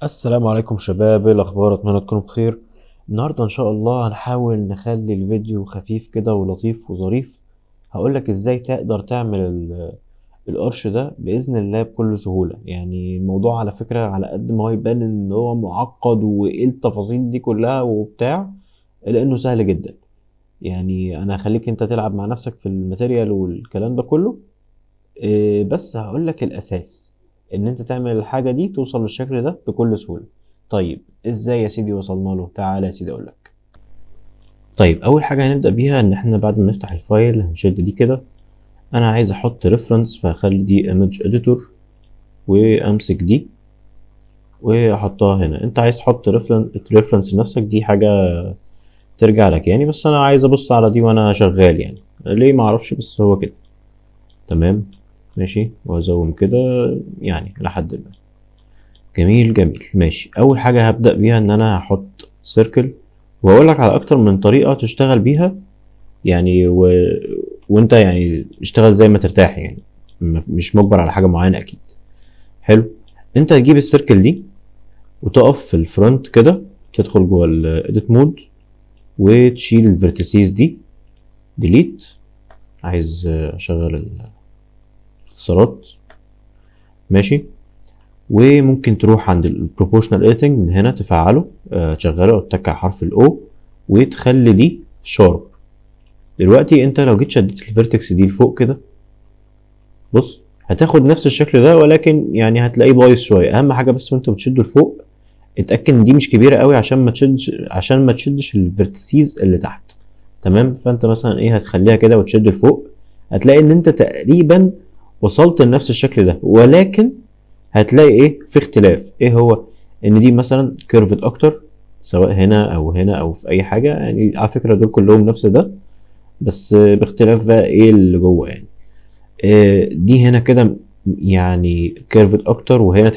السلام عليكم شباب، ايه الاخبار؟ اتمنى تكونوا بخير. النهارده ان شاء الله هنحاول نخلي الفيديو خفيف كده ولطيف وظريف. هقولك ازاي تقدر تعمل القرش ده باذن الله بكل سهوله. يعني الموضوع على فكره على قد ما هو يبان ان هو معقد وايه التفاصيل دي كلها وبتاع، لانه سهل جدا. يعني انا هخليك انت تلعب مع نفسك في الماتيريال والكلام ده كله. بس هقول لك الاساس، ان انت تعمل الحاجه دي توصل للشكل ده بكل سهوله. طيب ازاي يا سيدي وصلنا له؟ تعالى يا سيدي اقول لك. طيب اول حاجه هنبدا بيها ان احنا بعد ما نفتح الفايل هنشد دي كده. انا عايز احط ريفرنس فهخلي دي ايمج اديتور، وامسك دي واحطها هنا. انت عايز تحط ريفرنس لنفسك، دي حاجه ترجع لك يعني، بس انا عايز ابص على دي وانا شغال يعني. ليه ما اعرفش، بس هو كده تمام. ماشي، وازوم كده يعني لحد ما. جميل جميل ماشي. اول حاجه هبدا بيها ان انا هحط سيركل، واقول لك على اكتر من طريقه تشتغل بيها يعني وانت يعني اشتغل زي ما ترتاح يعني. مش مجبر على حاجه معينه اكيد. حلو. انت تجيب السيركل دي وتقف في الفرونت كده، تدخل جوه الايديت مود وتشيل الفيرتيسيز دي ديليت. عايز اشغل الاختصارات. ماشي. وممكن تروح عند البروبورشنال ايديتنج من هنا تفعله، تشغله وتتك على حرف الاو وتخلي دي شارب. دلوقتي انت لو جيت شديت الفيرتكس دي لفوق كده، بص هتاخد نفس الشكل ده، ولكن يعني هتلاقيه بايظ شويه. اهم حاجه بس وانت بتشده لفوق اتاكد ان دي مش كبيره قوي عشان ما تشدش الفيرتسيز اللي تحت. تمام. فانت مثلا ايه، هتخليها كده وتشد لفوق، هتلاقي ان انت تقريبا وصلت لنفس الشكل ده، ولكن هتلاقي ايه في اختلاف. ايه هو؟ ان دي مثلا كيرفت اكتر، سواء هنا او هنا او في اي حاجه يعني. على فكره دول كلهم نفس ده، بس باختلاف بقى ايه اللي جوه يعني. دي هنا كده يعني كيرفت اكتر، وهنا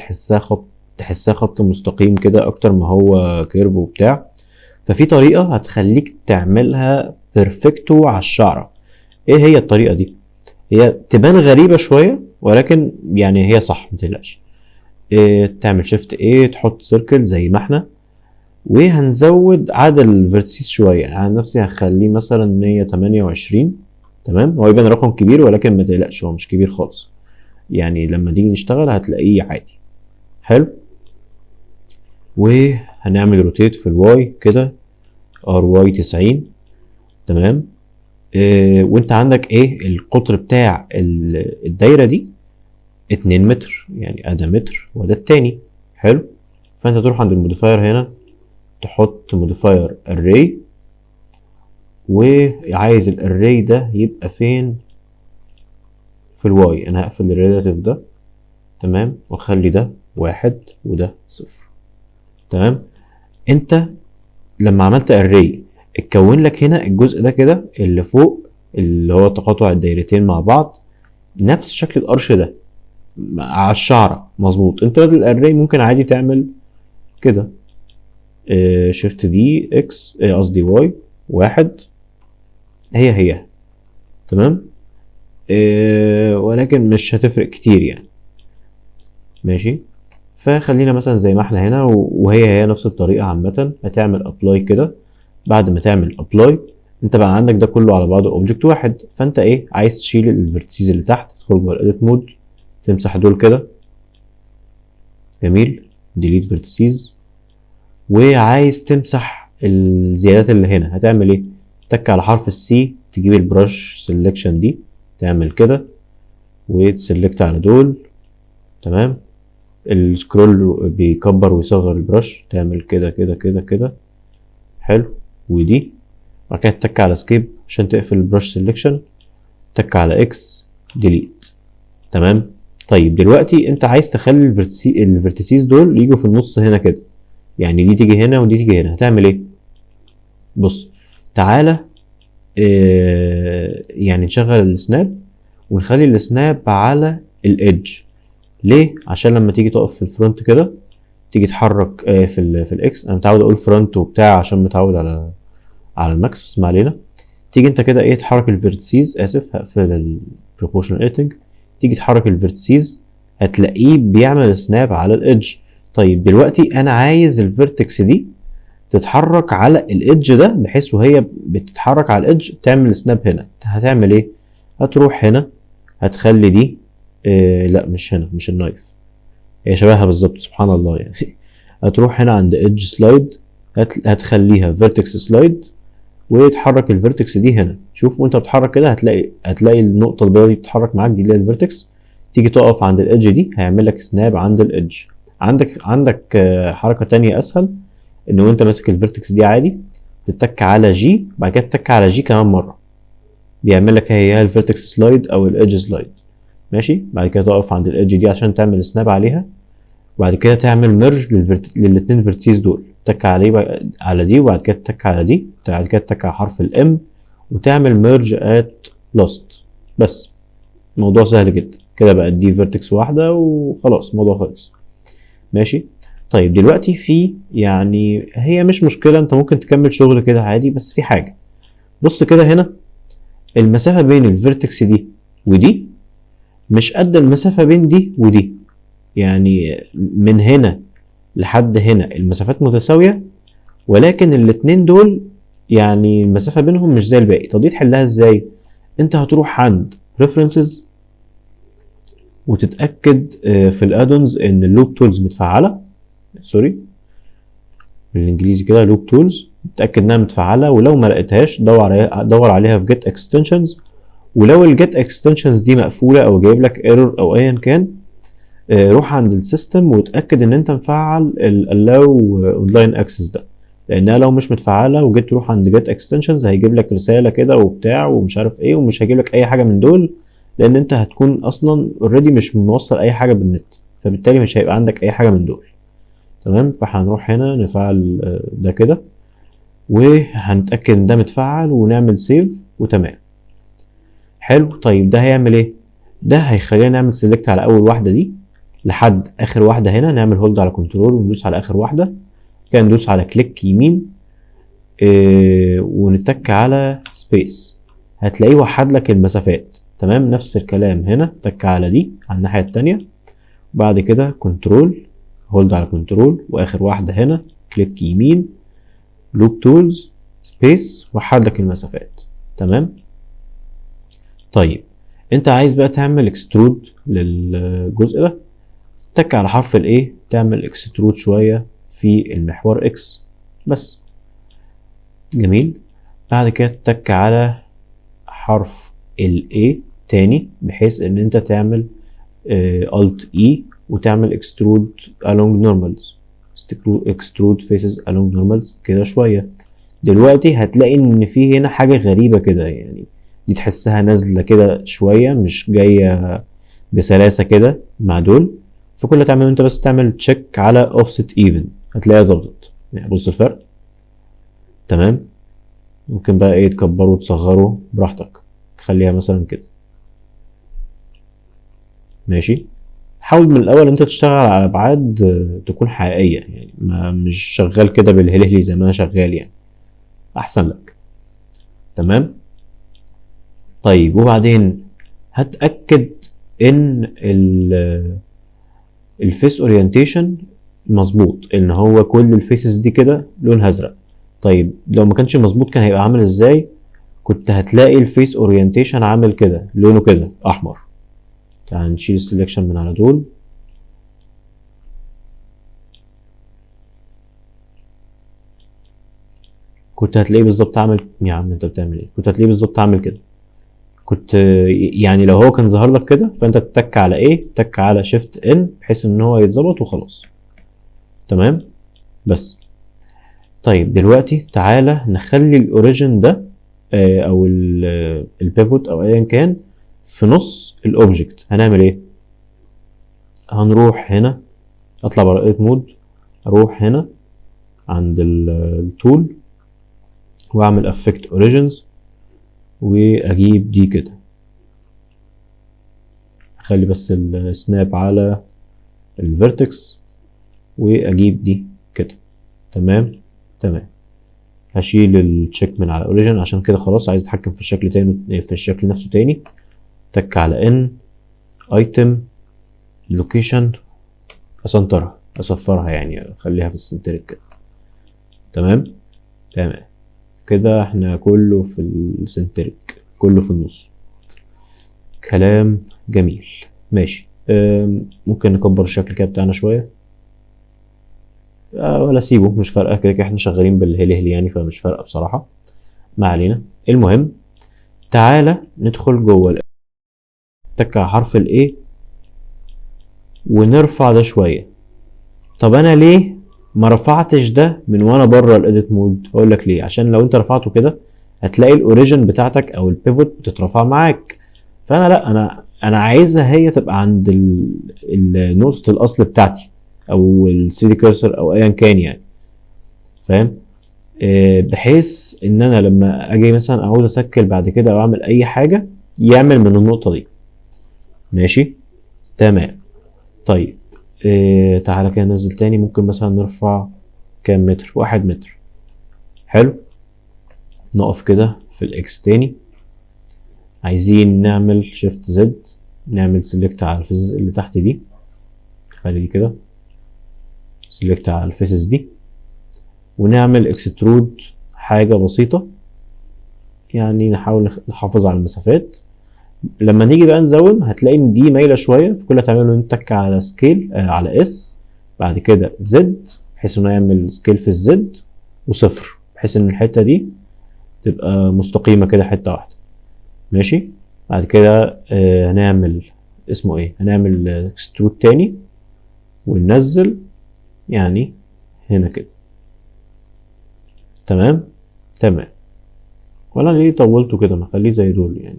تحسها خط مستقيم كده اكتر ما هو كيرف وبتاع. ففي طريقه هتخليك تعملها بيرفكتو على الشعره. ايه هي الطريقه دي؟ هي تبان غريبه شويه، ولكن يعني هي صح متقلقش. تعمل شيفت ايه، تحط سيركل زي ما احنا، وهنزود عدد الفيرتسيس شويه. انا عن نفسي هخليه مثلا 128. تمام. هو يبان رقم كبير، ولكن ما تقلقش هو مش كبير خالص يعني. لما تيجي نشتغل هتلاقيه عادي. حلو. وهنعمل روتيت في الواي كده، ار واي 90. تمام. وانت عندك ايه القطر بتاع الدايره دي؟ 2 متر يعني. ده متر وده التاني. حلو. فانت تروح عند الموديفاير هنا، تحط موديفاير array، وعايز الاري ده يبقى فين؟ في الواي. انا هقفل الريلاتيف ده. تمام. واخلي ده 1 وده 0. تمام. انت لما عملت اري اتكون لك هنا الجزء ده كده اللي فوق، اللي هو تقاطع الدايرتين مع بعض، نفس شكل القرش ده على الشعره مظبوط. انت الاري ممكن عادي تعمل كده، شيفت دي اكس، قصدي واي 1، هي. تمام. ولكن مش هتفرق كتير يعني. ماشي. فخلينا مثلا زي ما احنا هنا، وهي نفس الطريقة عامة. هتعمل ابلاي كده. بعد ما تعمل ابلاي، انت بقى عندك ده كله على بعضه اوبجكت واحد. فانت ايه، عايز تشيل الفيرتسيز اللي تحت، تدخل جوه الايديت مود، تمسح دول كده. جميل. ديليت فيرتسيز. وعايز تمسح الزيادات اللي هنا، هتعمل ايه؟ تك على حرف السي، تجيب البرش سيلكشن دي، تعمل كده وتسلكت على دول. تمام. السكرول بيكبر ويصغر البرش، تعمل كده كده كده كده. حلو. ودي بعد كده تك على سكيب عشان تقفل البرش سيلكشن، تك على اكس، ديليت. تمام. طيب دلوقتي انت عايز تخلي الفيرتيسيز دول يجوا في النص هنا كده، يعني دي تيجي هنا ودي تيجي هنا. هتعمل ايه؟ بص تعالى. يعني نشغل السناب ونخلي السناب على الايدج. ليه؟ عشان لما تيجي تقف في الفرونت كده، تيجي تحرك في الاكس. انا متعود اقول فرونت وبتاع عشان متعود على الماكس، بس ما علينا. تيجي انت كده ايه، تحرك الفيرتسيز. اسف، هقفل البروبورشنال ايديتنج. تيجي تحرك الفيرتسيز، هتلاقيه بيعمل سناب على الايدج. طيب دلوقتي انا عايز الفيرتكس دي تتحرك على الايدج ده، بحيث وهي بتتحرك على الايدج تعمل سناب هنا. هتعمل ايه؟ هتروح هنا هتخلي دي لا مش هنا، مش النايف، هي شبهها بالظبط سبحان الله يعني. هتروح هنا عند ايدج سلايد، هتخليها فيرتكس سلايد ويتحرك الفيرتكس دي هنا. شوف وانت بتتحرك كده هتلاقي النقطه البيضاء دي بتتحرك معاك، دي اللي هي الفيرتكس. تيجي تقف عند الايدج دي هيعمل لك سناب عند الايدج. عندك حركه تانية اسهل، ان وانت ماسك الفيرتكس دي عادي تتك على جي، بعد كده تتك على جي كمان مره، بيعمل لك هي الفيرتكس سلايد او الايدج سلايد. ماشي، بعد كده تقف عند الايدج دي عشان تعمل سناب عليها، وبعد كده تعمل ميرج للاثنين فيرتيس دول، تك على دي وبعد كده تك على دي، بعد كده تك على حرف الام وتعمل ميرج ات لاست. بس الموضوع سهل جدا كده، بقت دي فيرتكس واحده وخلاص الموضوع خلص. ماشي. طيب دلوقتي في يعني هي مش مشكله، انت ممكن تكمل شغل كده عادي، بس في حاجه. بص كده هنا، المسافه بين الفيرتكس دي ودي مش قد المسافه بين دي ودي، يعني من هنا لحد هنا المسافات متساويه، ولكن الاتنين دول يعني المسافه بينهم مش زي الباقي. طب دي تحلها ازاي؟ انت هتروح عند preferences وتتاكد في الادونز ان اللوب تولز متفعله، سوري بالانجليزي كده لوب تولز، تتاكد انها متفعله، ولو ما لقيتهاش دور عليها في جيت اكستنشنز. ولو الجيت اكستنشنز دي مقفوله او جايب لك ايرور او ايا كان، روح عند السيستم وتاكد ان انت مفعل allow اونلاين اكسس ده، لانها لو مش متفعله وجيت تروح عند جيت اكستنشنز هيجيب لك رساله كده وبتاع ومش عارف ايه، ومش هيجيب لك اي حاجه من دول، لان انت هتكون اصلا اوريدي مش موصل اي حاجه بالنت، فبالتالي مش هيبقى عندك اي حاجه من دول. تمام، فهنروح هنا نفعل ده كده وهنتاكد ان ده متفعل ونعمل سيف وتمام. حلو. طيب ده هيعمل ايه؟ ده هيخلينا نعمل سيلكت على اول واحده دي لحد اخر واحده هنا، نعمل هولد على كنترول وندوس على اخر واحده، كده ندوس على كليك يمين ونتك على سبيس، هتلاقيه وحد لك المسافات. تمام، نفس الكلام هنا، تك على دي على الناحيه التانيه، بعد كده كنترول هولد على كنترول واخر واحده هنا كليك يمين لوب تولز سبيس، وحد لك المسافات. تمام. طيب انت عايز بقى تعمل اكسترود للجزء ده، تك على حرف الايه تعمل اكسترود شويه في المحور اكس بس. جميل. بعد كده تك على حرف الاي تاني، بحيث ان انت تعمل الت اي وتعمل اكسترود along normals، extrude faces along normals كده شويه. دلوقتي هتلاقي ان في هنا حاجه غريبه كده، يعني دي تحسها نازله كده شويه، مش جايه بسلاسه كده مع دول. فكل اللي تعمله انت بس تعمل تشيك على offset even هتلاقيها ظبطت. يعني بص الفرق. تمام. ممكن بقى ايه تكبره وتصغره براحتك، خليها مثلا كده. ماشي. حاول من الاول انت تشتغل على ابعاد تكون حقيقيه، يعني مش شغال كده بالهلهلي زي ما انا شغال، يعني احسن لك. تمام. طيب وبعدين هتاكد ان الفيس اورينتيشن مظبوط، ان هو كل الفيسز دي كده لونها ازرق. طيب لو ما كانش مظبوط كان هيبقى عامل ازاي؟ كنت هتلاقي الفيس اورينتيشن عامل كده لونه كده احمر. تعال نشيل السلكشن من على دول، كنت هتلاقيه بالظبط عامل، يا عم انت بتعمل ايه؟ كنت هتلاقيه بالظبط عامل كده. كنت يعني لو هو كان ظهر لك كده فانت تتك على ايه؟ تك على شيفت ان بحيث ان هو يتظبط وخلاص. تمام. بس طيب دلوقتي تعالى نخلي الاوريجن ده او البيفوت او ايا كان في نص الاوبجكت. هنعمل ايه؟ هنروح هنا، اطلع بره ايديت مود، اروح هنا عند التول واعمل افكت اوريجنز واجيب دي كده، اخلي بس السناب على الفيرتكس واجيب دي كده. تمام. تمام. هشيل التشيك من على اوريجن عشان كده خلاص عايز اتحكم في الشكل تاني، في الشكل نفسه تاني. تك على ان ايتم لوكيشن اسنترها. اصفرها يعني اخليها في السنتريك كده. تمام كده احنا كله في السنتريك، كله في النص. كلام جميل ماشي. ممكن نكبر الشكل كده بتاعنا شويه، ولا سيبه مش فارقه، كده كده احنا شغالين بالهلي يعني، فمش فارقه بصراحه، ما علينا. المهم تعالى ندخل جوه نتك على حرف ال A ونرفع ده شويه. طب انا ليه ما رفعتش ده من وانا بره الايديت مود؟ اقول لك ليه. عشان لو انت رفعته كده هتلاقي الاوريجن بتاعتك او البيفوت بتترفع معاك، فانا لا، انا عايزها هي تبقى عند نقطه الاصل بتاعتي او السيدي كيرسر او ايا كان يعني، فاهم؟ بحيث ان انا لما اجي مثلا عاوز اسكل بعد كده او اعمل اي حاجه يعمل من النقطه دي. ماشي تمام. طيب تعالى كده ننزل تاني. ممكن مثلا نرفع كام متر؟ 1 متر. حلو. نقف كده في الاكس تاني، عايزين نعمل شيفت زد، نعمل سيلكت على الفيسز اللي تحت دي، خلي دي كده، سيلكت على الفيسز دي، ونعمل اكسترود حاجة بسيطة يعني، نحاول نحافظ على المسافات. لما نيجي بقى نزوم هتلاقي ان دي مايلة شوية، فكل اللي هتعمله ان تك على سكيل على اس، بعد كده زد بحيث انه يعمل سكيل في الزد، وصفر بحيث ان الحتة دي تبقى مستقيمة كده حتة واحدة. ماشي. بعد كده هنعمل اسمه ايه، هنعمل اكسترود تاني وننزل يعني هنا كده. تمام ولا ليه طولته كده؟ ما خليه زي دول يعني،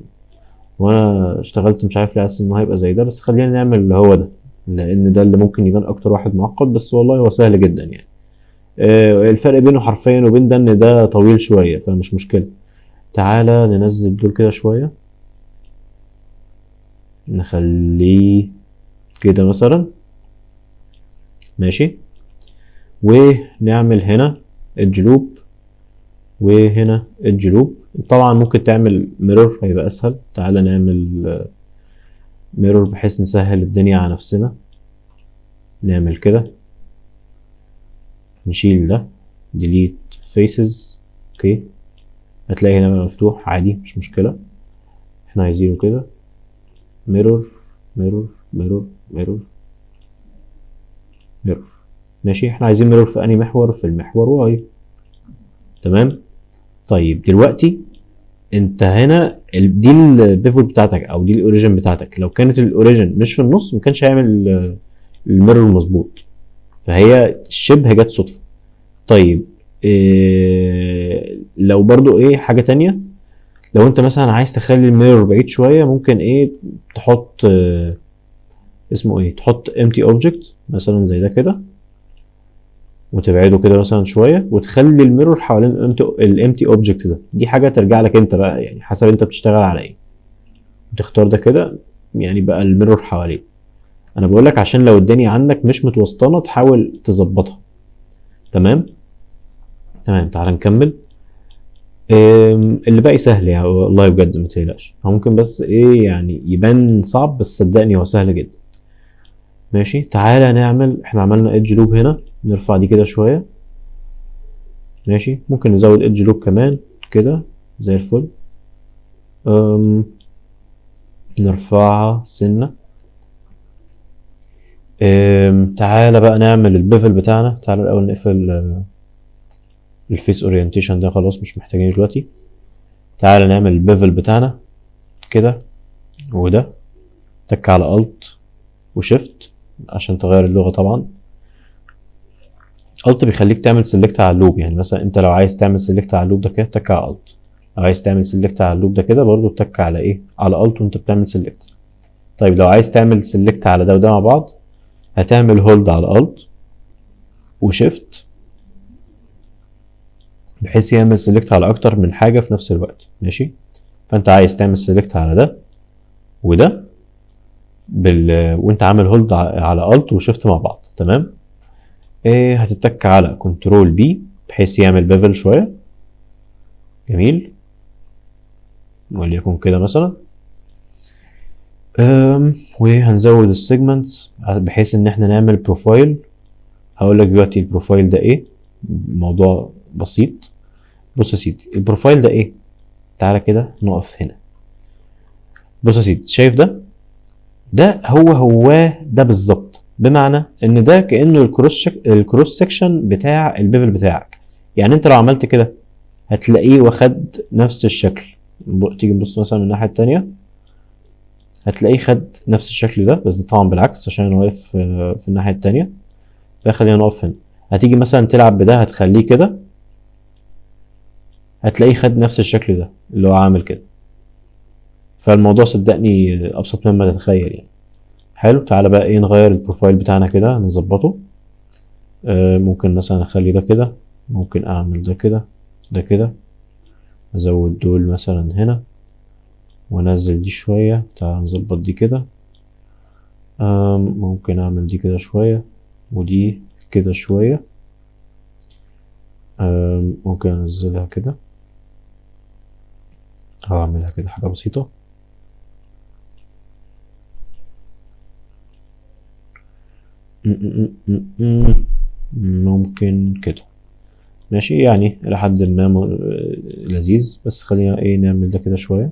وانا اشتغلت مش عارف ليه حاسس انه هيبقى زي ده، بس خلينا نعمل اللي هو ده لان ده اللي ممكن يبان اكتر واحد معقد، بس والله هو سهل جدا يعني. الفرق بينه حرفيا وبين ده ان ده طويل شويه فمش مشكله. تعالى ننزل دول كده شويه، نخليه كده مثلا. ماشي. ونعمل هنا edge loop وهنا edge loop. طبعا ممكن تعمل ميرور هيبقى اسهل. تعالى نعمل ميرور بحيث نسهل الدنيا على نفسنا. نعمل كده، نشيل ده delete faces. اوكي، هتلاقي هنا مفتوح عادي مش مشكلة. احنا عايزينه كده ميرور ميرور ميرور ميرور ميرور. ماشي، احنا عايزين ميرور في انهي محور؟ في المحور واي. تمام. طيب دلوقتي انت هنا دي البيفوت بتاعتك او دي الاوريجن بتاعتك، لو كانت الاوريجن مش في النص ما كانش هيعمل الميرور مظبوط، فهي شبه جت صدفه. طيب لو برضو حاجه تانية، لو انت مثلا عايز تخلي الميرور بعيد شويه ممكن تحط اسمه تحط empty object مثلا زي ده كده، وتبعده كده مثلا شويه، وتخلي الميرور حوالين الامتي اوبجكت ده. دي حاجه ترجع لك انت بقى يعني، حسب انت بتشتغل على ايه، وتختار ده كده يعني بقى الميرور حواليه. انا بقول لك عشان لو الدنيا عندك مش متوسطنه تحاول تظبطها. تمام. تعال نكمل. اللي باقي سهل يعني والله بجد ما تقلقش، ممكن بس يعني يبان صعب بس صدقني هو سهل جدا. ماشي. تعالى نعمل، احنا عملنا ايدج لوب هنا، نرفع دي كده شويه. ماشي، ممكن نزود ايدج لوب كمان كده زي الفل. نرفعها سنة. تعالى بقى نعمل البيفل بتاعنا. تعالى الاول نقفل الفيس اورينتيشن ده، خلاص مش محتاجين دلوقتي. تعالى نعمل البيفل بتاعنا كده، وده تك على الت وشيفت عشان تغير اللغة. طبعا الت بيخليك تعمل سيلكت على اللوب، يعني مثلا انت لو عايز تعمل سيلكت على اللوب ده كده تك على الت، لو عايز تعمل سيلكت على اللوب ده كده برضو تك على على الت وانت بتعمل سيلكت. طيب لو عايز تعمل سيلكت على ده وده مع بعض هتعمل هولد على الت وشيفت بحيث يعمل سيلكت على اكتر من حاجه في نفس الوقت. ماشي. فانت عايز تعمل سيلكت على ده وده وانت عامل هولد على الت وشيفت مع بعض. تمام. هتتك على كنترول بي بحيث يعمل بيفل شويه. جميل، وليكن كده مثلا. وهنزود السيجمنتس بحيث ان احنا نعمل بروفايل هقول لك دلوقتي البروفايل ده ايه، موضوع بسيط. بص يا سيدي، البروفايل ده ايه؟ تعالى كده نقف هنا. بص يا سيدي، شايف ده؟ ده هو ده بالظبط، بمعنى ان ده كانه الكروس سكشن بتاع البيفل بتاعك. يعني انت لو عملت كده هتلاقيه واخد نفس الشكل. تيجي نبص مثلا من الناحيه التانيه، هتلاقيه خد نفس الشكل ده، بس ده طبعا بالعكس عشان انا واقف في الناحيه التانيه. فخلينا نقف هنا. هتيجي مثلا تلعب بده، هتخليه كده، هتلاقيه خد نفس الشكل ده اللي هو عامل كده. فالموضوع صدقني ابسط مما تتخيل يعني. حلو، تعالى بقى ايه، نغير البروفايل بتاعنا كده، نظبطه. ممكن مثلا اخلي ده كده، ممكن اعمل ده كده، ده كده، ازود دول مثلا هنا، وانزل دي شوية. تعالى نظبط دي كده. ممكن اعمل دي كده شوية، ودي كده شوية. ممكن انزلها كده، او اعملها كده حاجة بسيطة. ممكن كده، ماشي يعني إلى حد ما لذيذ. بس خلينا ايه، نعمل ده كده شوية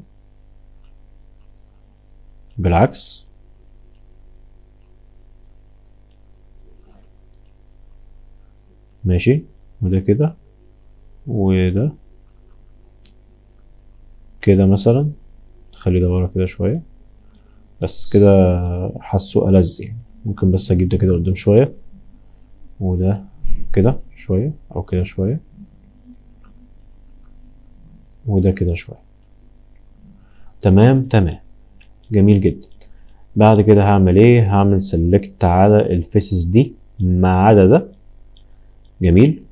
بالعكس. ماشي، وده كده، وده كده مثلا. خلي ده ورا كده شوية، بس كده حاسه ألذ يعني. ممكن بس أجيب ده كده قدام شوية، وده كده شوية، أو كده شوية، وده كده شوية. تمام تمام، جميل جدا. بعد كده هعمل ايه؟ هعمل سيلكت على الفيسز دي ما عدا ده. جميل.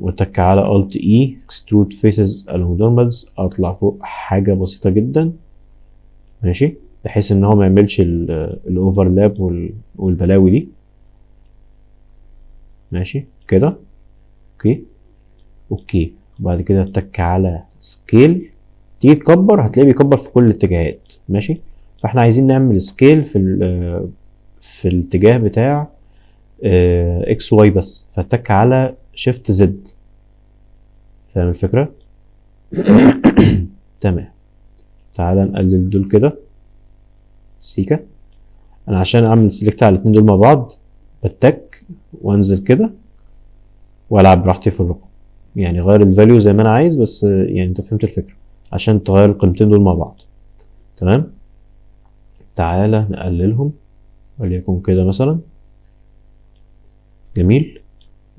واتك على Alt E Extrude Faces along normals، اطلع فوق حاجة بسيطة جدا. ماشي، بحيث ان هو ما يعملش الاوفرلاب والبلاوي دي. ماشي كده، اوكي اوكي. وبعد كده اتك على سكيل. تيجي تكبر هتلاقيه بيكبر في كل الاتجاهات. ماشي، فاحنا عايزين نعمل سكيل في الاتجاه بتاع اكس واي بس، فاتك على شيفت زد. فاهم الفكرة؟ تمام. تعالى نقلل دول كده سيكا. انا عشان اعمل سيلكت على الاتنين دول مع بعض بتك وانزل كده والعب براحتي في الرقم. يعني غير الفاليو زي ما انا عايز، بس يعني انت فهمت الفكرة، عشان تغير القيمتين دول مع بعض. تمام. تعالى نقللهم وليكن كده مثلا. جميل.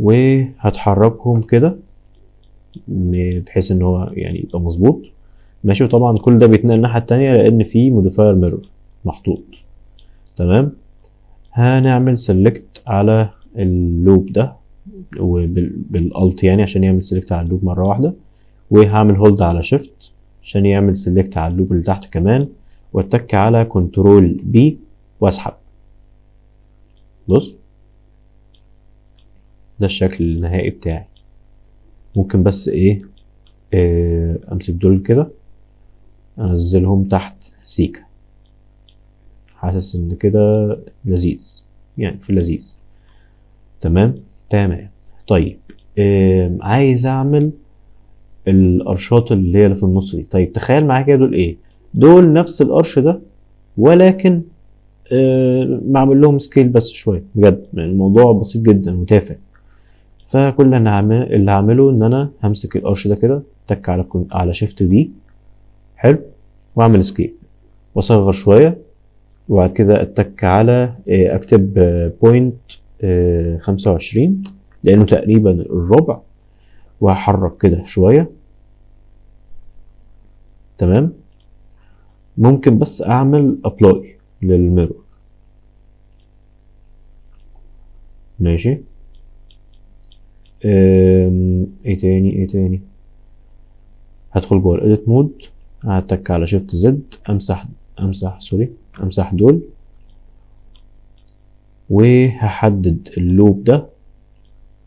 وهتحركهم كده بحيث ان هو يعني يبقى مظبوط. ماشي، وطبعا كل ده بيتنقل الناحيه التانيه لان في موديفاير ميرور محطوط. تمام. هنعمل سيلكت على اللوب ده بالالت يعني عشان يعمل سيلكت على اللوب مره واحده، وهعمل هولد على شيفت عشان يعمل سيلكت على اللوب اللي تحت كمان، واتك على كنترول بي واسحب. بص، ده الشكل النهائي بتاعي. ممكن بس ايه، امسك دول كده انزلهم تحت سيكا. حاسس ان كده لذيذ يعني، في اللذيذ. تمام تمام. طيب عايز اعمل القرشات اللي هي اللي في النص دي. طيب تخيل معايا كده، دول ايه؟ دول نفس القرش ده، ولكن معمل لهم سكيل بس شويه. بجد الموضوع بسيط جدا وتافه. فكل اللي هعمله ان انا همسك القرش ده كده، تك على شيفت دي. حلو. واعمل سكيل واصغر شويه، وبعد كده اتك على اكتب بوينت 25 لانه تقريبا الربع، وهحرك كده شويه. تمام. ممكن بس اعمل ابلاي للميرور. ماشي. ايه تاني ايه تاني؟ هدخل جوه الايديت مود، هتك على شيفت زد، امسح دول، وهحدد اللوب ده.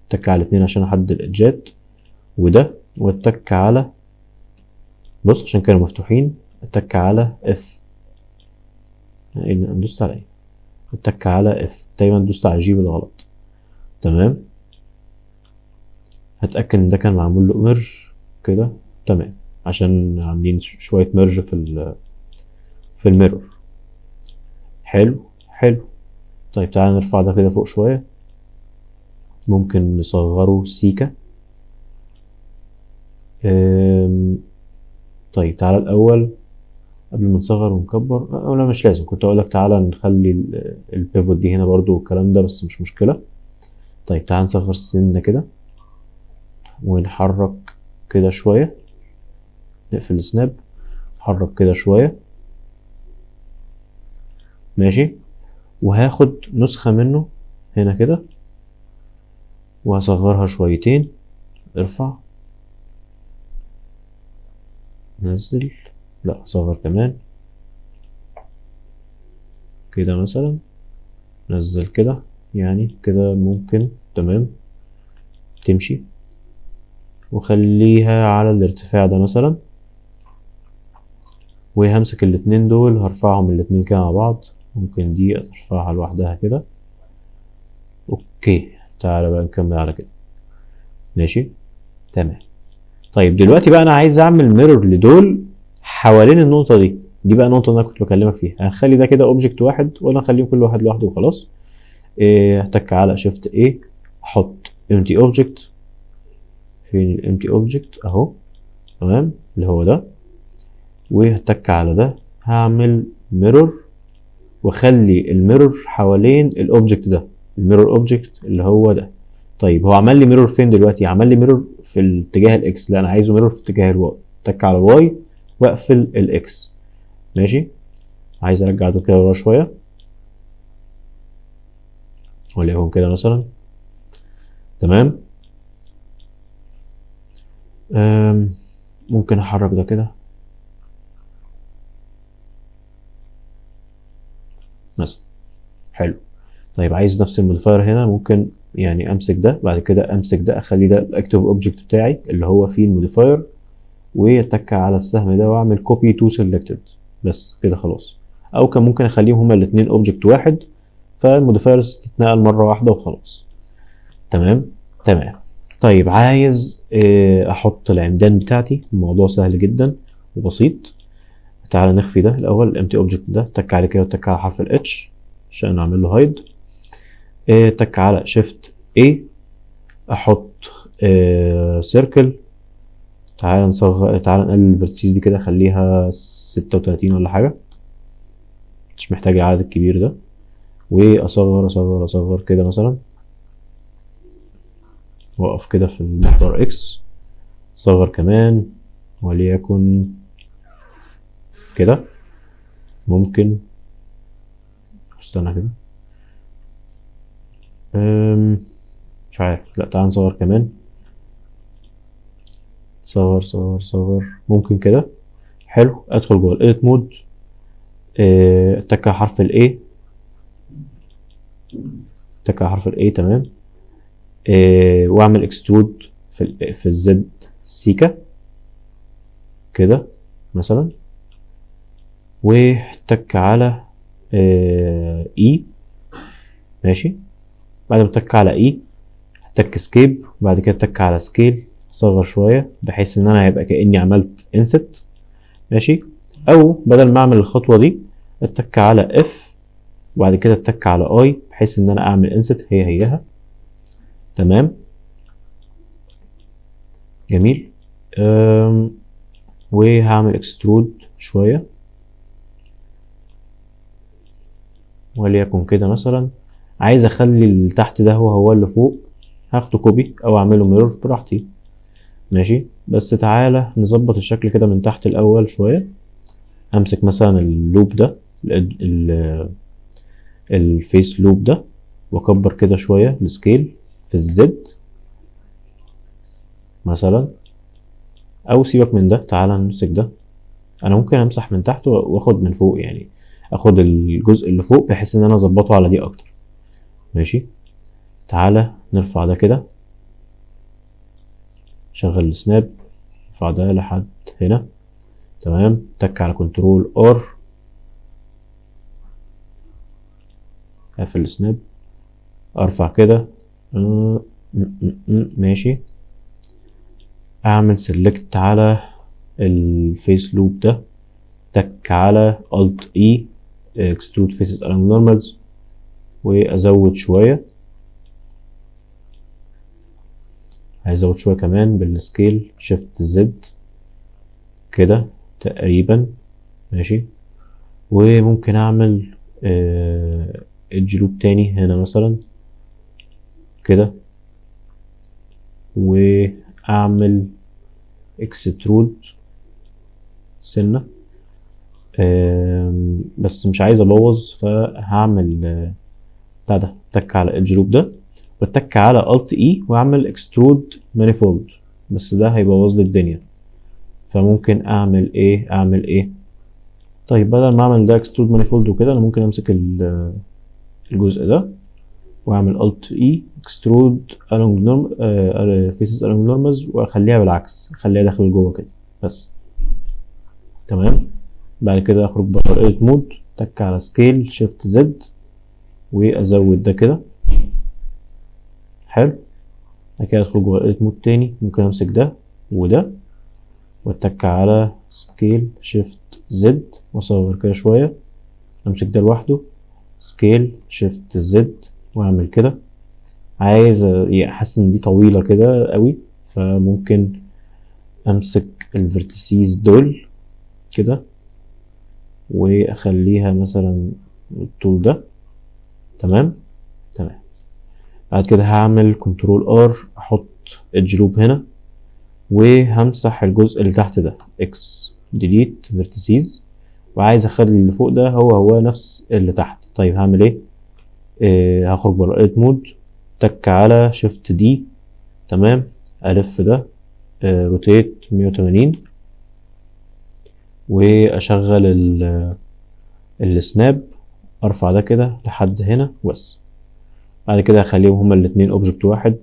اتك على 2 عشان احدد الادجات، وده، واتك على، بص عشان كانوا مفتوحين، اتك على اف. ايه دوست على ايه؟ اتك على اف. دايما دوست على جي بالغلط. تمام. هتأكد ان ده كان معمول له ميرج كده، تمام، عشان عاملين شوية ميرج في الميرور. حلو حلو. طيب تعالى نرفع ده كده فوق شوية، ممكن نصغره سيكا. طيب تعالى الأول قبل ما نصغر ونكبر، أو لا مش لازم، كنت أقولك تعالى نخلي البيفوت دي هنا برضو والكلام ده، بس مش مشكلة. طيب تعالى نصغر سنة كده ونحرك كده شوية، نقفل السناب، نحرك كده شوية، ماشي. وهاخد نسخة منه هنا كده وهصغرها شويتين، ارفع، نزل، لا صغر كمان كده مثلا، نزل كده، يعني كده ممكن، تمام، تمشي. وخليها على الارتفاع ده مثلا، وهمسك الاتنين دول هرفعهم الاتنين كده مع بعض، ممكن دي ارفعها لوحدها كده. اوكي تعالى بقى نكمل على كده، ماشي، تمام. طيب دلوقتي بقى انا عايز اعمل ميرور لدول حوالين النقطة دي بقى النقطة اللي انا كنت بكلمك فيها. هنخلي ده كده اوبجكت واحد ولا نخليهم كل واحد لوحده وخلاص. هتك على شيفت ايه، احط empty object. فين الempty object اهو، تمام، اللي هو ده. وهتك على ده، هعمل ميرور واخلي الميرور حوالين الاوبجكت ده، الميرور اوبجكت اللي هو ده. طيب هو عمل لي ميرور فين دلوقتي؟ عمل لي ميرور في الاتجاه الاكس، لا انا عايزه ميرور في اتجاه الواي. تك على الواي واقفل الاكس، ماشي. عايز ارجع ده كده ورا شويه، وليكن كده مثلا، تمام. ممكن احرك ده كده مثلا، حلو. طيب عايز نفس الموديفاير هنا، ممكن يعني امسك ده، بعد كده امسك ده، اخلي ده الاكتيف اوبجكت بتاعي اللي هو فيه الموديفاير، واتك على السهم ده واعمل كوبي تو سيلكتد، بس كده خلاص. او كان ممكن اخليهم هما الاثنين اوبجكت واحد، فالموديفايرز تتنقل مره واحده وخلاص، تمام تمام. طيب عايز احط العمدان بتاعتي، الموضوع سهل جدا وبسيط. تعالى نخفي ده الاول، الامتي اوبجكت ده، تك عليه كده وتك على حرف الاتش عشان نعمل له هايد. تك على شيفت اي، احط سيركل. تعالى نصغر، تعالى نقلل الفيرتسيز دي كده، خليها 36 ولا حاجة، مش محتاج العدد الكبير ده. واصغر اصغر اصغر كده مثلا، واقف كده في المحور اكس، صغر كمان، وليكن كده. ممكن استنى كده، مش عارف، لا تعالى نصغر كمان، صغر صغر صغر، ممكن كده، حلو. ادخل جوه الايديت مود، اتك على حرف الاي، اتك على حرف الاي، تمام. واعمل اكسترود في الزد سيكا كده مثلا، وتك على اي، ماشي. بعد ما تك على اي هتك سكيب، وبعد كده تك على سكيل، اصغر شويه بحيث ان انا هيبقى كاني عملت انست، ماشي. او بدل ما اعمل الخطوه دي اتك على اف، وبعد كده اتك على اي بحيث ان انا اعمل انست، هيها تمام، جميل. وهعمل اكسترود شويه، وليكن كده مثلا. عايز اخلي اللي تحت ده هو اللي فوق، هاخده كوبي او اعمله ميرور براحتي، ماشي. بس تعالى نظبط الشكل كده من تحت الاول شويه. امسك مثلا اللوب ده، الفيس لوب ده، واكبر كده شويه السكيل في الزد مثلا، او سيبك من ده، تعالى نمسك ده. انا ممكن امسح من تحت واخد من فوق، يعني اخد الجزء اللي فوق بحيث ان انا اظبطه على دي اكتر، ماشي. تعالى نرفع ده كده، شغل السناب، ارفع ده لحد هنا، تمام. تك على كنترول ار، اقفل السناب، ارفع كده ماشي. اعمل سيلكت على الفيس لوب ده، تك على Alt E Extrude Faces Along Normals، وازود شوية، عايز ازود شوية كمان بالسكيل Shift Z كده تقريبا. ماشي. وممكن اعمل edge loop تاني هنا مثلا كده، واعمل extrude سنة، بس مش عايز ابوظ، فهعمل بتاع ده، تك على edge loop ده، واتك على Alt E واعمل extrude manifold، بس ده هيبوظ لي الدنيا. فممكن اعمل ايه؟ طيب بدل ما اعمل ده extrude manifold وكده، انا ممكن امسك الجزء ده واعمل Alt E extrude along norm faces along normals، واخليها بالعكس، اخليها داخل جوه كده بس. تمام. بعد كده اخرج بره edit mode، تك على scale shift Z، وازود ده كده. حلو. بعد كده ادخل جوه edit mode تاني، ممكن امسك ده وده، واتك على scale shift Z، واصغر كده شوية، امسك ده لوحده scale shift Z، واعمل كده. عايز احس ان دي طويلة كده قوي، فممكن امسك الفيرتيسيز دول كده، واخليها مثلا الطول ده. تمام. بعد كده هعمل كنترول ار، احط edge loop هنا، وهمسح الجزء اللي تحت ده x delete vertices، وعايز اخلي اللي فوق ده هو نفس اللي تحت. طيب هعمل ايه؟ هخرج بره edit mode، تك على shift D. تمام. الف ده روتيت 180، واشغل السناب، ارفع ده كده لحد هنا بس. بعد كده هخليهم هما الاتنين اوبجكت واحد،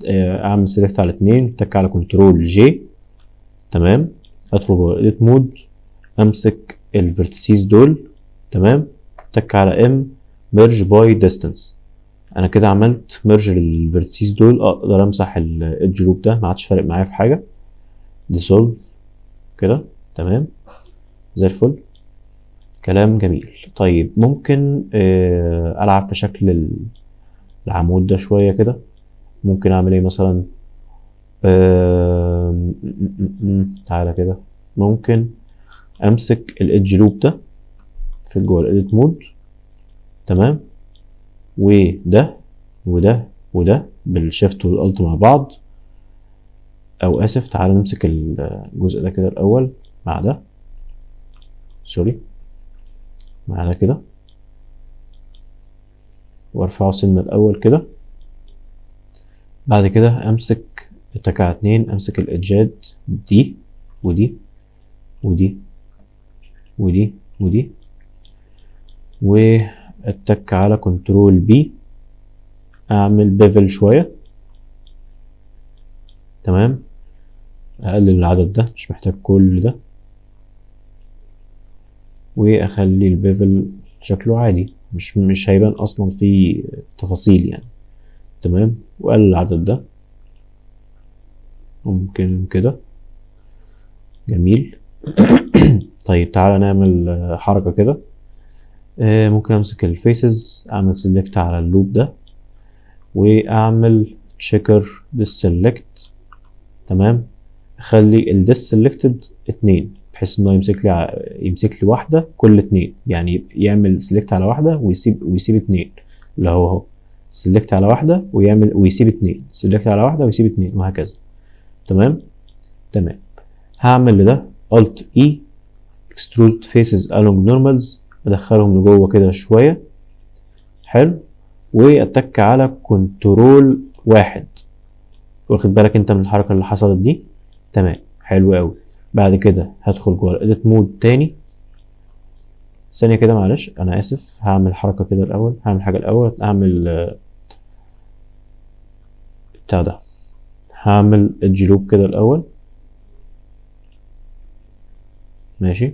اعمل سيلكت على اتنين، تك على كنترول جي. تمام. ادخل جوه edit مود، امسك الفيرتيسيز دول. تمام. تك على ام ميرج باي ديستانس. انا كده عملت ميرج للفيرتيسيز دول، اقدر امسح الايدج لوب ده، ما عادش فارق معايا في حاجه. ديسولف كده. تمام زي الفل، كلام جميل. طيب ممكن العب في شكل العمود ده شويه كده. ممكن اعمل ايه مثلا؟ تعالى كده، ممكن امسك الايدج لوب ده في جوه الايديت مود. تمام. وده وده بالشيفت والالت مع بعض، او اسف، تعالى نمسك الجزء ده كده الاول مع ده، سوري، مع ده كده، وارفعه سنة الاول كده. بعد كده امسك التكة على اتنين، امسك الايدجات دي ودي ودي ودي ودي، واتك على كنترول بي، اعمل بيفل شوية. تمام. اقلل العدد ده، مش محتاج كل ده، واخلي البيفل شكله عادي، مش هيبان اصلا فيه تفاصيل يعني. تمام. واقلل العدد ده، ممكن كده. جميل. طيب تعالى نعمل حركة كده. ممكن امسك الفيسز، اعمل سيلكت على اللوب ده، واعمل تشيكر ديسلكت. تمام. اخلي الديسلكتد 2، بحيث انه يمسك لي واحده كل 2، يعني يعمل سيلكت على واحده ويسيب 2، اللي هو اهو سيلكت على واحده ويسيب 2، سيلكت على واحده ويسيب 2، وهكذا. تمام. هعمل لده Alt E Extrude Faces Along Normals، ادخلهم لجوه كده شويه. حلو. واتك على كنترول واحد، واخد بالك انت من الحركه اللي حصلت دي؟ تمام، حلو قوي. بعد كده هدخل جوه الايديت مود تاني. ثانيه كده معلش، انا اسف، هعمل حركه كده الاول، هعمل حاجه الاول، اعمل بتاع ده، هعمل ايدج لوب كده الاول. ماشي.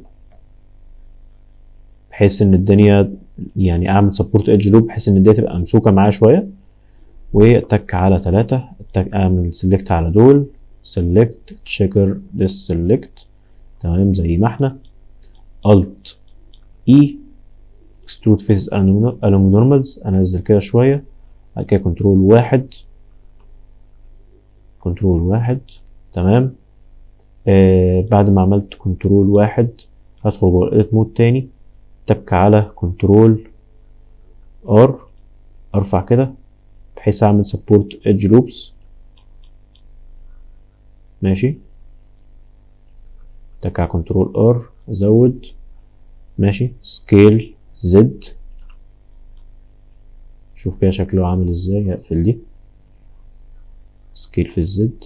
بحيث ان الدنيا يعني اعمل سبورت ايدج لوب، بحيث ان الدنيا تبقى ممسوكه معايا شويه. واتك على 3، اعمل سيلكت على دول، سيلكت تشيكر ديس سيلكت، تمام زي ما احنا، الت اي اكسترود فيس الونج نورمالز، انزل كده شويه، بعد كده كنترول واحد، تمام. بعد ما عملت كنترول واحد هدخل جوه الايديت مود تاني، تك على كنترول ار، ارفع كده بحيث اعمل سبورت ايدج لوبس، ماشي، تك على كنترول ار ازود، ماشي، سكيل زد، شوف كده شكله عامل ازاي، هقفل دي، سكيل في الزد،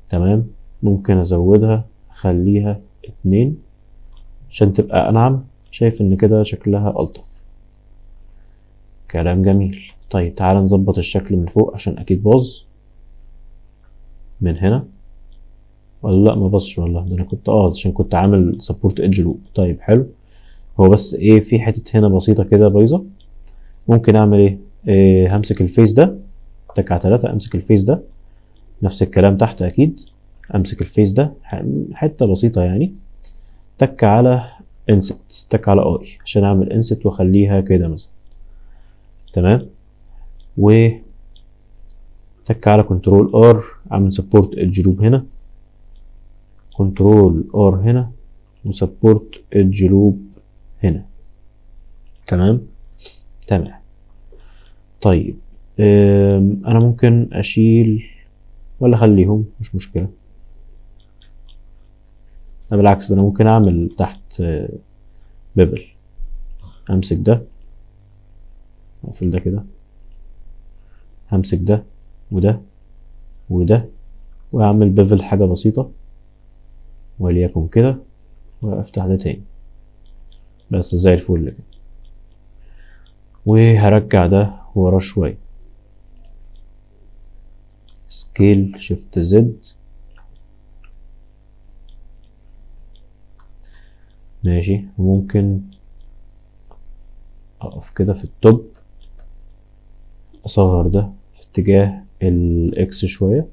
تمام. ممكن ازودها اخليها 2 عشان تبقى انعم، شايف ان كده شكلها الطف، كلام جميل. طيب تعالى نظبط الشكل من فوق عشان اكيد باظ من هنا، ولا لا ما باظش والله، ده انا كنت عشان كنت عامل سبورت ايدج لوب. طيب حلو، هو بس ايه في حتة هنا بسيطة كده بايظة، ممكن اعمل إيه همسك الفيس ده، تك على 3 امسك الفيس ده، نفس الكلام تحت اكيد، امسك الفيس ده حتة بسيطة يعني، تك على انست، تك على اي عشان اعمل انست واخليها كده مثلا، تمام. و تك على كنترول ار اعمل سبورت ايدج لوب هنا، كنترول ار هنا، وسبورت ايدج لوب هنا، تمام. طيب انا ممكن اشيل ولا اخليهم مش مشكلة، انا بالعكس ده انا ممكن اعمل تحت بيفل، امسك ده اقفل ده كده، همسك ده وده وده واعمل بيفل حاجة بسيطة وليكن كده، وافتح ده تاني بس زي الفل كده، وهرجع ده ورا شوية، سكيل شيفت زد، ماشي. وممكن اقف كده في التوب، اصغر ده في اتجاه الاكس شوية،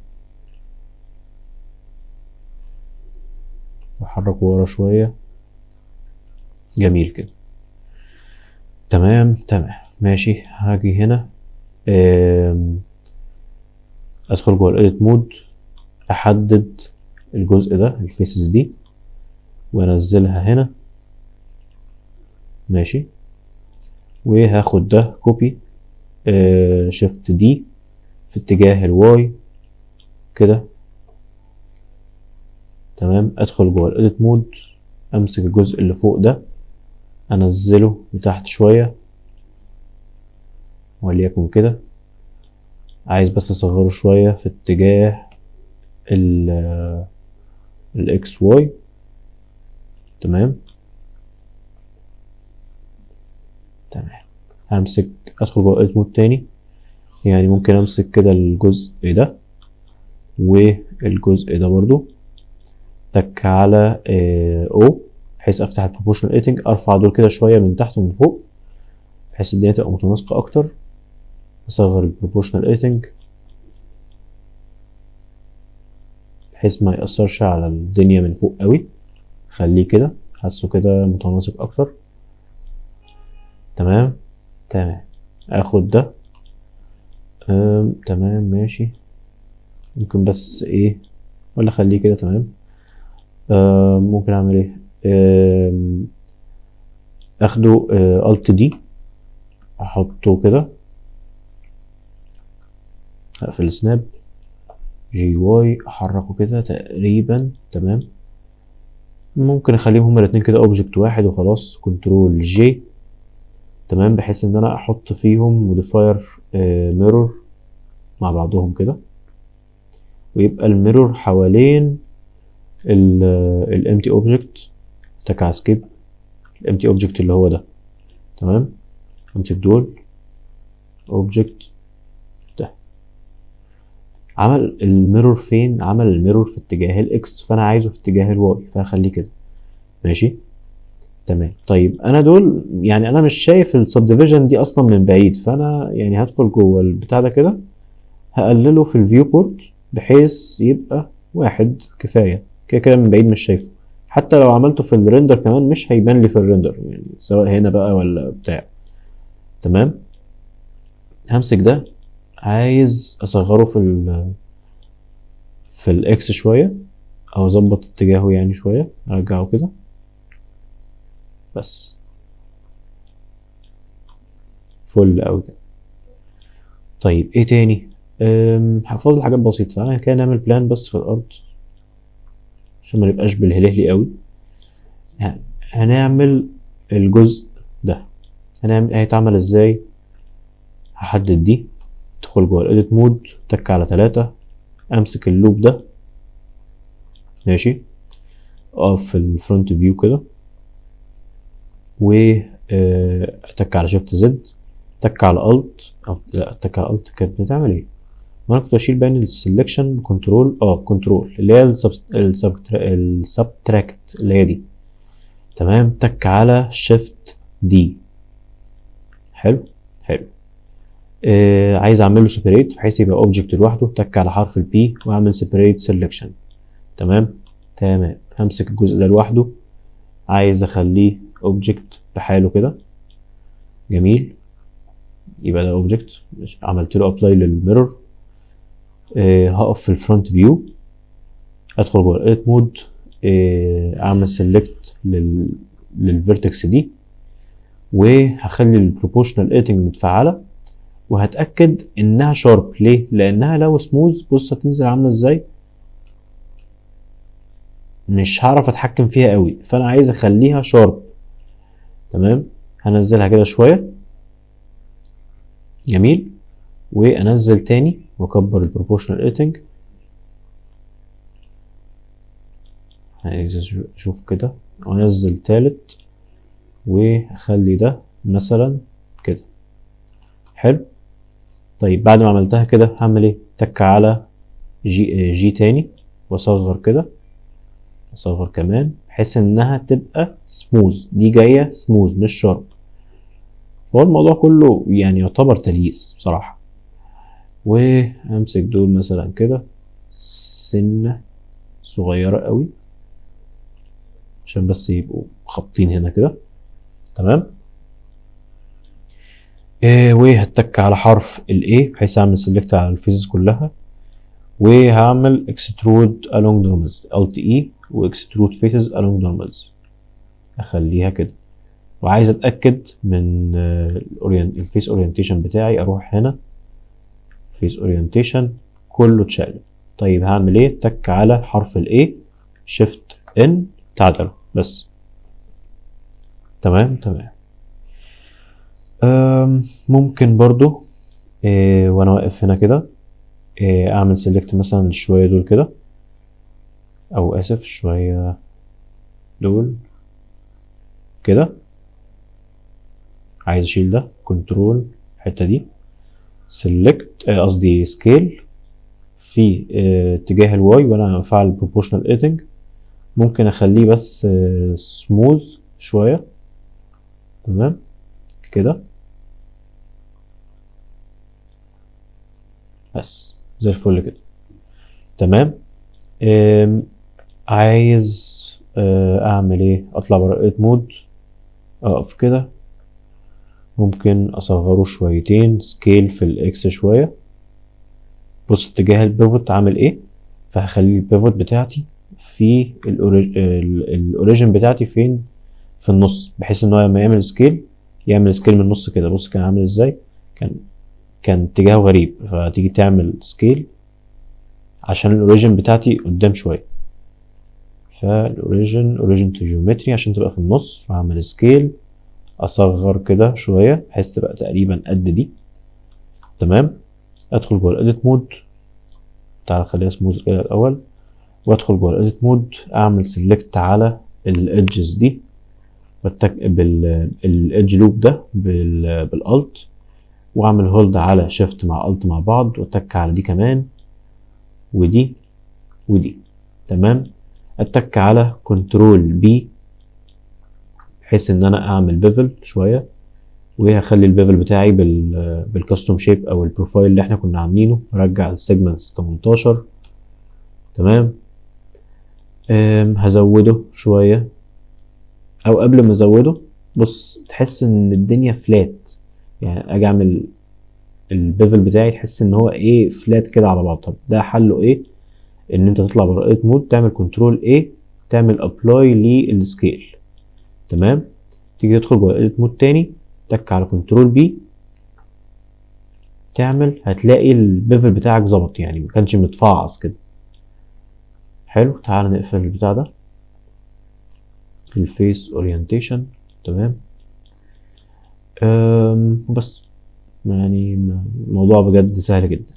واحركه ورا شوية، جميل كده، تمام ماشي. هاجي هنا ادخل جوه الايديت مود، احدد الجزء ده الفيسز دي وانزلها هنا، ماشي. وهاخد ده كوبي، شيفت دي في اتجاه الواي كده، تمام. ادخل جوه الايديت مود، امسك الجزء اللي فوق ده انزله لتحت شوية وليكن كده، عايز بس اصغره شوية في اتجاه الاكس واي، تمام. همسك ادخل جوه الايديت مود تاني، يعني ممكن امسك كده الجزء ده والجزء ده برضو، تك على او بحيث افتح البروبورشنال ايديتنج، ارفع دول كده شويه من تحت ومن فوق بحيث الدنيا تبقى متناسقه اكتر، اصغر البروبورشنال ايديتنج بحيث ما يأثرش على الدنيا من فوق قوي، خليه كده حاسه كده متناسق اكتر، تمام. اخد ده تمام ماشي، ممكن بس ايه ولا خليه كده، تمام. ممكن اعمل ايه، اخده الت دي احطه كده، اقفل سناب، جي واي احركه كده تقريبا، تمام. ممكن اخليهم هما الاتنين كده اوبجكت واحد وخلاص، كنترول جي، تمام، بحيث ان انا احط فيهم موديفاير ميرور مع بعضهم كده، ويبقى الميرور حوالين الامتي اوبجكت، تك على سكيب الامتي اوبجكت اللي هو ده، تمام. امسك دول اوبجكت ده، عمل الميرور فين، عمل الميرور في اتجاه الاكس، فانا عايزه في اتجاه الواي، فهخليه كده، ماشي. تمام. طيب انا دول يعني انا مش شايف السبديفيجن دي اصلا من بعيد، فانا يعني هدخل جوه البتاع ده كده، هقلله في الفيو بورت بحيث يبقى واحد كفايه، كده كده من بعيد مش شايفه. حتى لو عملته في الريندر كمان مش هيبان لي في الريندر، يعني سواء هنا بقى ولا بتاع. تمام. همسك ده، عايز اصغره في الاكس شويه، او اظبط اتجاهه يعني شويه، ارجعه كده بس، فل قوي كده. طيب ايه تاني؟ هفضل حاجات بسيطه، تعالى كده نعمل بلان بس في الارض عشان ما نبقاش بالهلهلي قوي. هنعمل الجزء ده، هيتعمل ازاي؟ هحدد دي، ادخل جوه الايديت مود، تك على 3، امسك اللوب ده ماشي، اقف في الفرونت فيو كده، و اتك على شيفت زد، تك على الت، او لا تك على الت كانت بتعمل ايه؟ وانا كنت بشيل باين السلكشن كنترول، كنترول اللي هي السبتراكت اللي هي دي. تمام. تك على شيفت دي. حلو حلو. عايز اعمل له سيبريت بحيث يبقى اوبجكت لوحده، تك على حرف البي واعمل سيبريت سيلكشن. تمام تمام. همسك الجزء ده لوحده، عايز اخليه اوبجكت بحاله كده. جميل. يبقى ده اوبجكت، عملت له ابلاي للميرور. هقف في الفرونت فيو، ادخل جوه الايديت مود، اعمل سيلكت للفيرتكس دي، وهخلي البروبورشنال ايديتنج متفعله، وهتاكد انها شارب. ليه؟ لانها لو سموث بص هتنزل عامله ازاي، مش هعرف اتحكم فيها قوي، فانا عايز اخليها شارب. تمام. هنزلها كده شويه. جميل. وانزل تاني واكبر البروبورشنال ايديتنج. عايز اشوف كده، وانزل تالت، واخلي ده مثلا كده. حلو. طيب بعد ما عملتها كده هعمل ايه؟ تك على جي تاني، واصغر كده، اصغر كمان بحيث انها تبقى سموز. دي جايه سموز مش شارب. هو الموضوع كله يعني يعتبر تلييس بصراحه. وامسك دول مثلا كده سنه صغيره قوي عشان بس يبقوا خابطين هنا كده. تمام. وهتك على حرف الاي بحيث اعمل سيلكت على الفيزز كلها، وهعمل اكسترود along normals alt e واكسترود فيسز along normals، اخليها كده. وعايز اتاكد من الفيس اورينتيشن بتاعي، اروح هنا فيس اورينتيشن كله اتشقلب. طيب هعمل ايه؟ تك على حرف الاي، شيفت ان، تعدله بس. تمام تمام. ممكن برضو وانا واقف هنا كده اعمل سيلكت مثلا شويه دول كده، او اسف شويه دول كده. عايز اشيل ده، كنترول الحته دي، سيلكت قصدي سكيل في اتجاه الواي وانا مفعل بروبورشنال ايديتنج. ممكن اخليه بس سموث شويه. تمام كده بس زي الفل كده. تمام. عايز اعمل ايه؟ اطلع بره الايديت مود، اقف كده، ممكن اصغره شويتين، سكيل في الاكس شويه. بص اتجاه البيفوت عامل ايه، فهخلي البيفوت بتاعتي في الاوريجن بتاعتي فين؟ في النص، بحيث ان هو لما يعمل سكيل يعمل سكيل من النص كده. بص كان عامل ازاي، كان اتجاهه غريب، فتيجي تعمل سكيل عشان الاوريجن بتاعتي قدام شويه، اوريجن تو جيومتري عشان تبقى في النص، واعمل سكيل اصغر كده شويه بحيث تبقى تقريبا قد دي. تمام. ادخل جوه الايديت مود، تعالى خليها سموث كده الاول، وادخل جوه الايديت مود، اعمل سيلكت على الايدجز دي، بالايدج لوب ده بالالت، واعمل هولد على شيفت مع الت مع بعض، واتك على دي كمان، ودي ودي. تمام. اتك على كنترول بي بحيث ان انا اعمل بيفل شويه، وهخلي البيفل بتاعي بالكاستوم شيب او البروفايل اللي احنا كنا عاملينه. ارجع السيجمنتس 18. تمام. هزوده شويه، او قبل ما ازوده بص تحس ان الدنيا فلات، يعني اجي اعمل البيفل بتاعي تحس ان هو ايه فلات كده على بعض. طب ده حله ايه؟ ان انت تطلع بره ايديت مود، تعمل كنترول ايه، تعمل ابلاي للسكيل. تمام. تيجي تدخل جوه ايديت مود تاني، تك على كنترول بي، تعمل هتلاقي البيفل بتاعك ظبط، يعني ما كانش متفعص كده. حلو. تعال نقفل البتاع ده، الفيس اورينتيشن. تمام. بس يعني الموضوع بجد سهل جدا.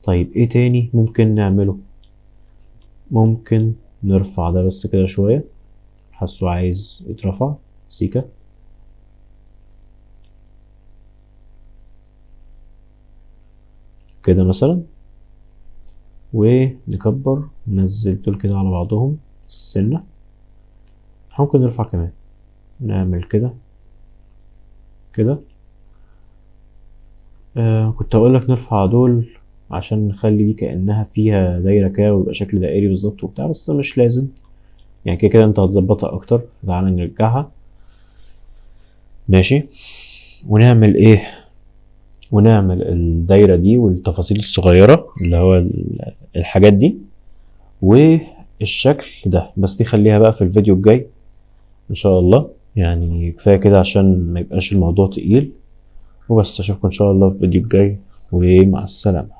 طيب ايه تاني ممكن نعمله؟ ممكن نرفع ده بس كده شوية، حاسه عايز يترفع سيكا كده مثلا، ونكبر ننزل دول كده على بعضهم السنة. ممكن نرفع كمان، نعمل كده كده. كنت هقولك نرفع دول عشان نخلي دي كأنها فيها دايرة كده ويبقى شكل دائري بالظبط وبتاع، بس مش لازم، يعني كده كده انت هتظبطها اكتر. تعالى نرجعها. ماشي. ونعمل ايه؟ ونعمل الدايرة دي والتفاصيل الصغيرة اللي هو الحاجات دي والشكل ده، بس دي خليها بقى في الفيديو الجاي ان شاء الله. يعني كفاية كده عشان ما يبقاش الموضوع تقيل. وبس اشوفكم ان شاء الله في الفيديو الجاي، ومع السلامة.